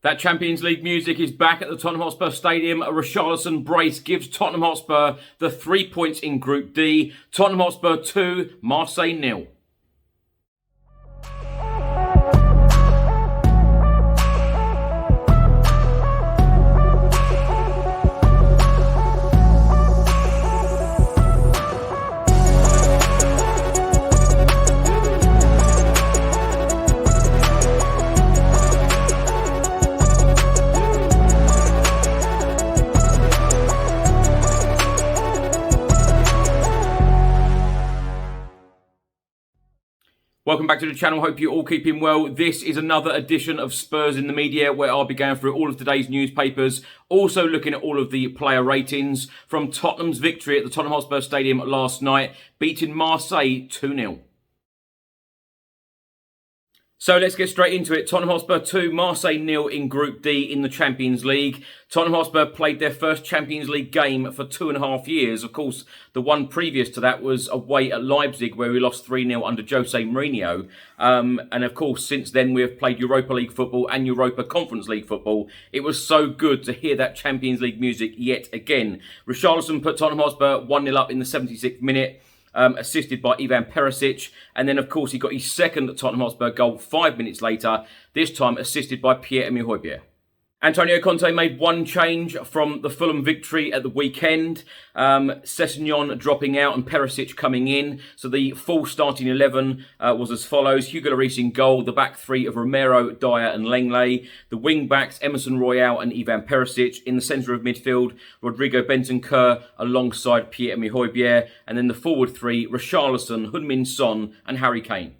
That Champions League music is back at the Tottenham Hotspur Stadium. A Richarlison brace gives Tottenham Hotspur the 3 points in Group D. Tottenham Hotspur 2, Marseille 0. Welcome back to the channel. Hope you're all keeping well. This is another edition of Spurs in the Media, where I'll be going through all of today's newspapers, also looking at all of the player ratings from Tottenham's victory at the Tottenham Hotspur Stadium last night, beating Marseille 2-0. So let's get straight into it. Tottenham Hotspur 2, Marseille 0 in Group D in the Champions League. Tottenham Hotspur played their first Champions League game for 2.5 years. Of course, the one previous to that was away at Leipzig, where we lost 3-0 under Jose Mourinho. And of course, since then, we have played Europa League football and Europa Conference League football. It was so good to hear that Champions League music yet again. Richarlison put Tottenham Hotspur 1-0 up in the 76th minute. Assisted by Ivan Perisic, and then of course he got his second Tottenham Hotspur goal 5 minutes later, this time assisted by Pierre-Emile Højbjerg. Antonio Conte made one change from the Fulham victory at the weekend. Sessegnon dropping out and Perisic coming in. So the full starting 11 was as follows. Hugo Lloris in goal, the back three of Romero, Dyer and Lenglet. The wing backs, Emerson Royal and Ivan Perisic. In the centre of midfield, Rodrigo Bentancur alongside Pierre-Emile Højbjerg. And then the forward three, Richarlison, Heung-min Son and Harry Kane.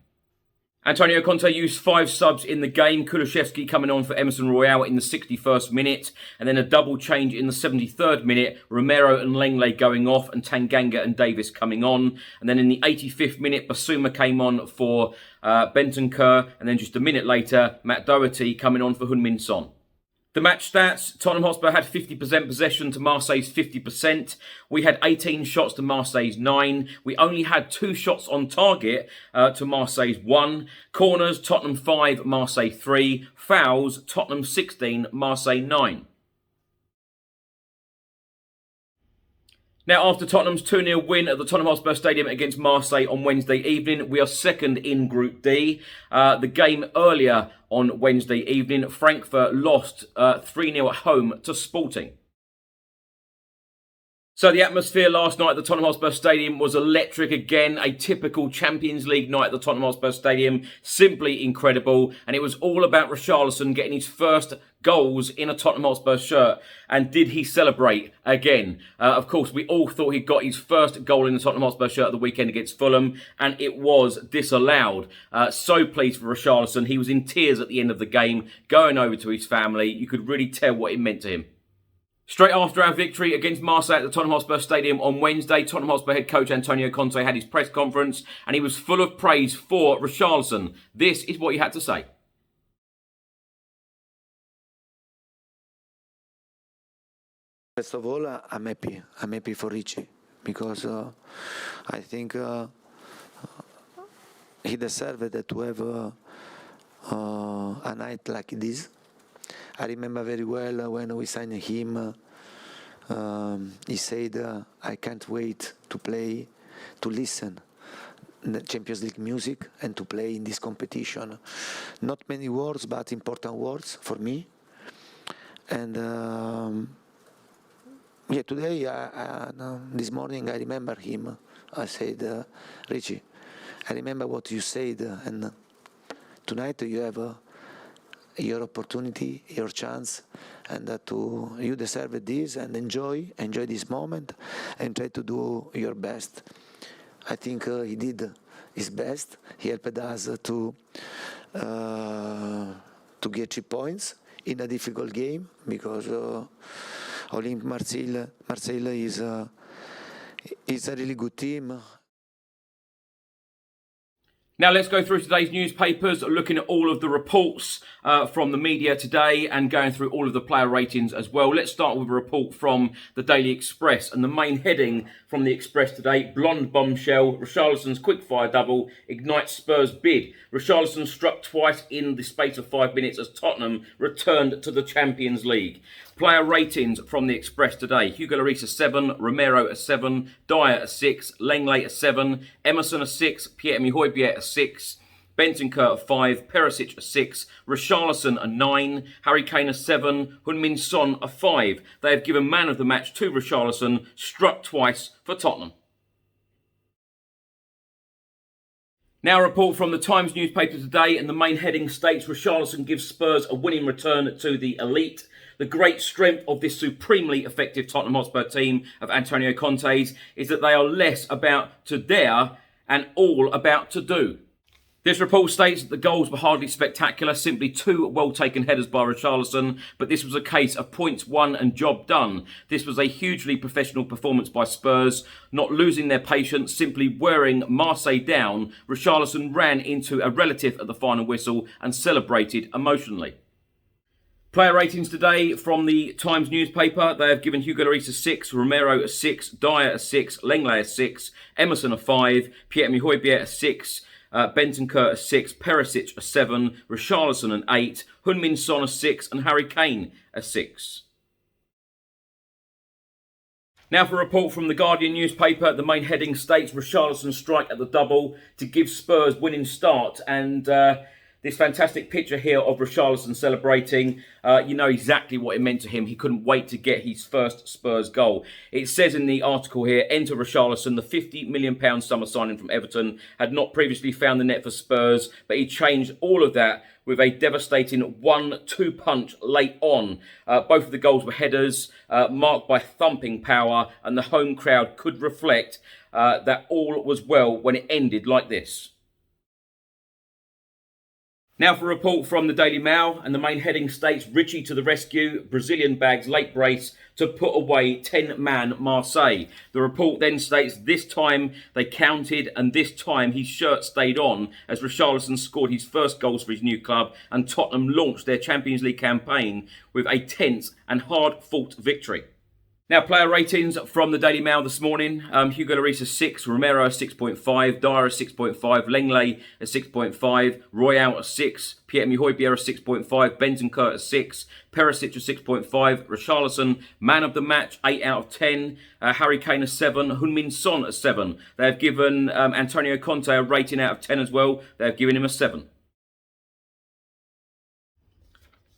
Antonio Conte used 5 subs in the game. Kulusevski coming on for Emerson Royal in the 61st minute. And then a double change in the 73rd minute. Romero and Lenglet going off and Tanganga and Davis coming on. And then in the 85th minute, Basuma came on for Bentancur. And then just a minute later, Matt Doherty coming on for Heung-min Son. The match stats, Tottenham Hotspur had 50% possession to Marseille's 50%. We had 18 shots to Marseille's 9. We only had 2 shots on target to Marseille's 1. Corners, Tottenham 5, Marseille 3. Fouls, Tottenham 16, Marseille 9. Now, after Tottenham's 2-0 win at the Tottenham Hotspur Stadium against Marseille on Wednesday evening, we are second in Group D. The game earlier on Wednesday evening, Frankfurt lost 3-0 at home to Sporting. So the atmosphere last night at the Tottenham Hotspur Stadium was electric again. A typical Champions League night at the Tottenham Hotspur Stadium. Simply incredible. And it was all about Richarlison getting his first goals in a Tottenham Hotspur shirt. And did he celebrate again? Of course, we all thought he got his first goal in the Tottenham Hotspur shirt at the weekend against Fulham. And it was disallowed. So pleased for Richarlison. He was in tears at the end of the game, going over to his family. You could really tell what it meant to him. Straight after our victory against Marseille at the Tottenham Hotspur Stadium on Wednesday, Tottenham Hotspur head coach Antonio Conte had his press conference and he was full of praise for Richarlison. This is what he had to say. First of all, I'm happy. I'm happy for Richy because I think he deserved to have a night like this. I remember very well when we signed him, he said, I can't wait to play, to listen the Champions League music and to play in this competition. Not many words, but important words for me. And yeah, today, this morning, I remember him. I said, Richy, I remember what you said, and tonight you have your opportunity, your chance, and you deserve this and enjoy this moment and try to do your best. I think he did his best. He helped us to get 3 points in a difficult game because Olympique Marseille is a really good team. Now let's go through today's newspapers, looking at all of the reports from the media today and going through all of the player ratings as well. Let's start with a report from the Daily Express, and the main heading from the Express today: blonde bombshell, Richarlison's quick-fire double ignites Spurs bid. Richarlison struck twice in the space of 5 minutes as Tottenham returned to the Champions League. Player ratings from the Express today: Hugo Lloris a 7, Romero a 7, Dyer a 6, Lenglet a 7, Emerson a 6, Pierre-Emile Højbjerg a 6, Bentancur a 5, Perisic a 6, Richarlison a 9, Harry Kane a 7, Heung-min Son a 5. They have given man of the match to Richarlison, struck twice for Tottenham. Now a report from the Times newspaper today, and the main heading states: Richarlison gives Spurs a winning return to the elite. The great strength of this supremely effective Tottenham Hotspur team of Antonio Conte's is that they are less about to dare and all about to do. This report states that the goals were hardly spectacular, simply 2 well-taken headers by Richarlison, but this was a case of points won and job done. This was a hugely professional performance by Spurs, not losing their patience, simply wearing Marseille down. Richarlison ran into a relative at the final whistle and celebrated emotionally. Player ratings today from the Times newspaper: they have given Hugo Lloris a 6, Romero a 6, Dyer a 6, Lenglet a 6, Emerson a 5, Pierre-Emile Højbjerg a 6, Bentancur a 6, Perisic a 7, Richarlison an 8, Heung-min Son a 6 and Harry Kane a 6. Now for a report from the Guardian newspaper, the main heading states: Richarlison strike at the double to give Spurs winning start, and this fantastic picture here of Richarlison celebrating, you know exactly what it meant to him. He couldn't wait to get his first Spurs goal. It says in the article here: enter Richarlison, the £50 million summer signing from Everton, had not previously found the net for Spurs, but he changed all of that with a devastating 1-2 punch late on. Both of the goals were headers, marked by thumping power, and the home crowd could reflect that all was well when it ended like this. Now for a report from the Daily Mail, and the main heading states: Richy to the rescue, Brazilian bags late brace to put away 10-man Marseille. The report then states this time they counted, and this time his shirt stayed on as Richarlison scored his first goals for his new club, and Tottenham launched their Champions League campaign with a tense and hard-fought victory. Now, player ratings from the Daily Mail this morning: Hugo Lloris a 6, Romero a 6.5, Dyer a 6.5, Lenglet a 6.5, Royal a 6, Pierre-Emile Højbjerg a 6.5, Bentancur a 6, Perisic a 6.5, Richarlison man of the match 8 out of 10, Harry Kane a 7, Heung-min Son a 7. They have given Antonio Conte a rating out of 10 as well. They have given him a 7.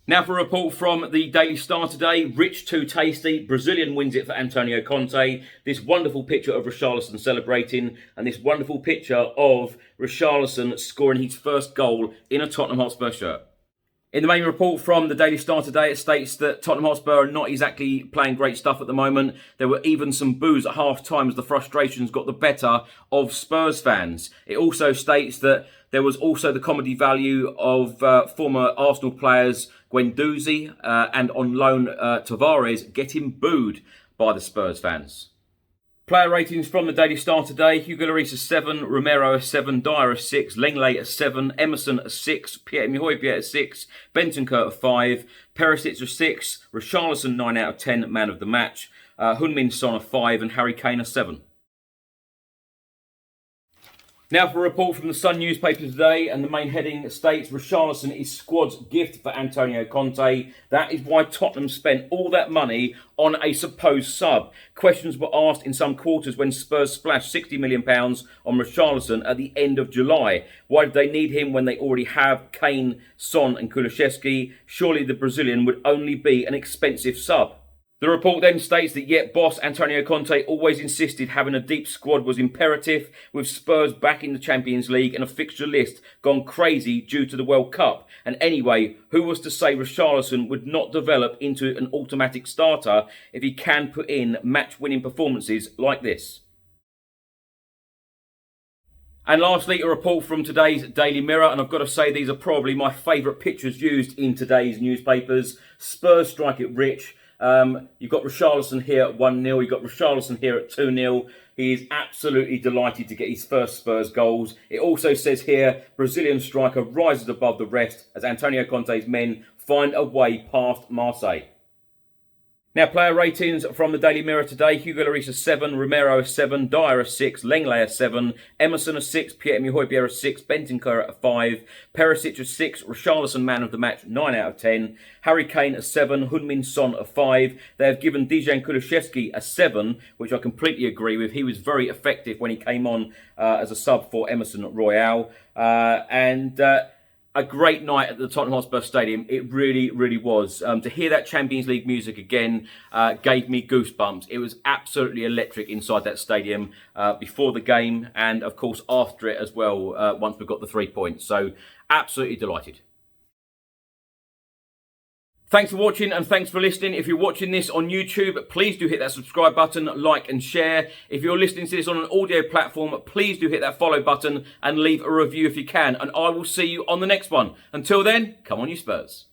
Now for a report from the Daily Star today: Rich too tasty, Brazilian wins it for Antonio Conte. This wonderful picture of Richarlison celebrating, and this wonderful picture of Richarlison scoring his first goal in a Tottenham Hotspur shirt. In the main report from the Daily Star today, it states that Tottenham Hotspur are not exactly playing great stuff at the moment. There were even some boos at half-time as the frustrations got the better of Spurs fans. It also states that there was also the comedy value of former Arsenal players Guendouzi and on loan Tavares getting booed by the Spurs fans. Player ratings from the Daily Star today: Hugo Lloris a 7, Romero a 7, Dyer a 6, Lenglet a 7, Emerson a 6, Pierre-Emile Højbjerg a 6, Bentancur a 5, Perisic a 6, Richarlison 9 out of 10, man of the match, Heung-min Son a 5 and Harry Kane a 7. Now for a report from the Sun newspaper today, and the main heading states: Richarlison is squad's gift for Antonio Conte. That is why Tottenham spent all that money on a supposed sub. Questions were asked in some quarters when Spurs splashed £60 million on Richarlison at the end of July. Why did they need him when they already have Kane, Son and Kulusevski? Surely the Brazilian would only be an expensive sub. The report then states that yet boss Antonio Conte always insisted having a deep squad was imperative, with Spurs back in the Champions League and a fixture list gone crazy due to the World Cup. And anyway, who was to say Richarlison would not develop into an automatic starter if he can put in match-winning performances like this? And lastly, a report from today's Daily Mirror, and I've got to say these are probably my favourite pictures used in today's newspapers. Spurs strike it rich. You've got Richarlison here at 1-0. You've got Richarlison here at 2-0. He is absolutely delighted to get his first Spurs goals. It also says here, Brazilian striker rises above the rest as Antonio Conte's men find a way past Marseille. Now, player ratings from the Daily Mirror today. Hugo Lloris a 7, Romero a 7, Dyer a 6, Lenglet a 7, Emerson a 6, Pierre-Emile Højbjerg a 6, Bentancur a 5, Perisic a 6, Richarlison man of the match, 9 out of 10, Harry Kane a 7, Heung-min Son a 5. They have given Dejan Kulusevski a 7, which I completely agree with. He was very effective when he came on as a sub for Emerson Royal. A great night at the Tottenham Hotspur Stadium. It really, really was. To hear that Champions League music again gave me goosebumps. It was absolutely electric inside that stadium before the game and, of course, after it as well, once we got the 3 points. So, absolutely delighted. Thanks for watching and thanks for listening. If you're watching this on YouTube, please do hit that subscribe button, like and share. If you're listening to this on an audio platform, please do hit that follow button and leave a review if you can. And I will see you on the next one. Until then, come on you Spurs.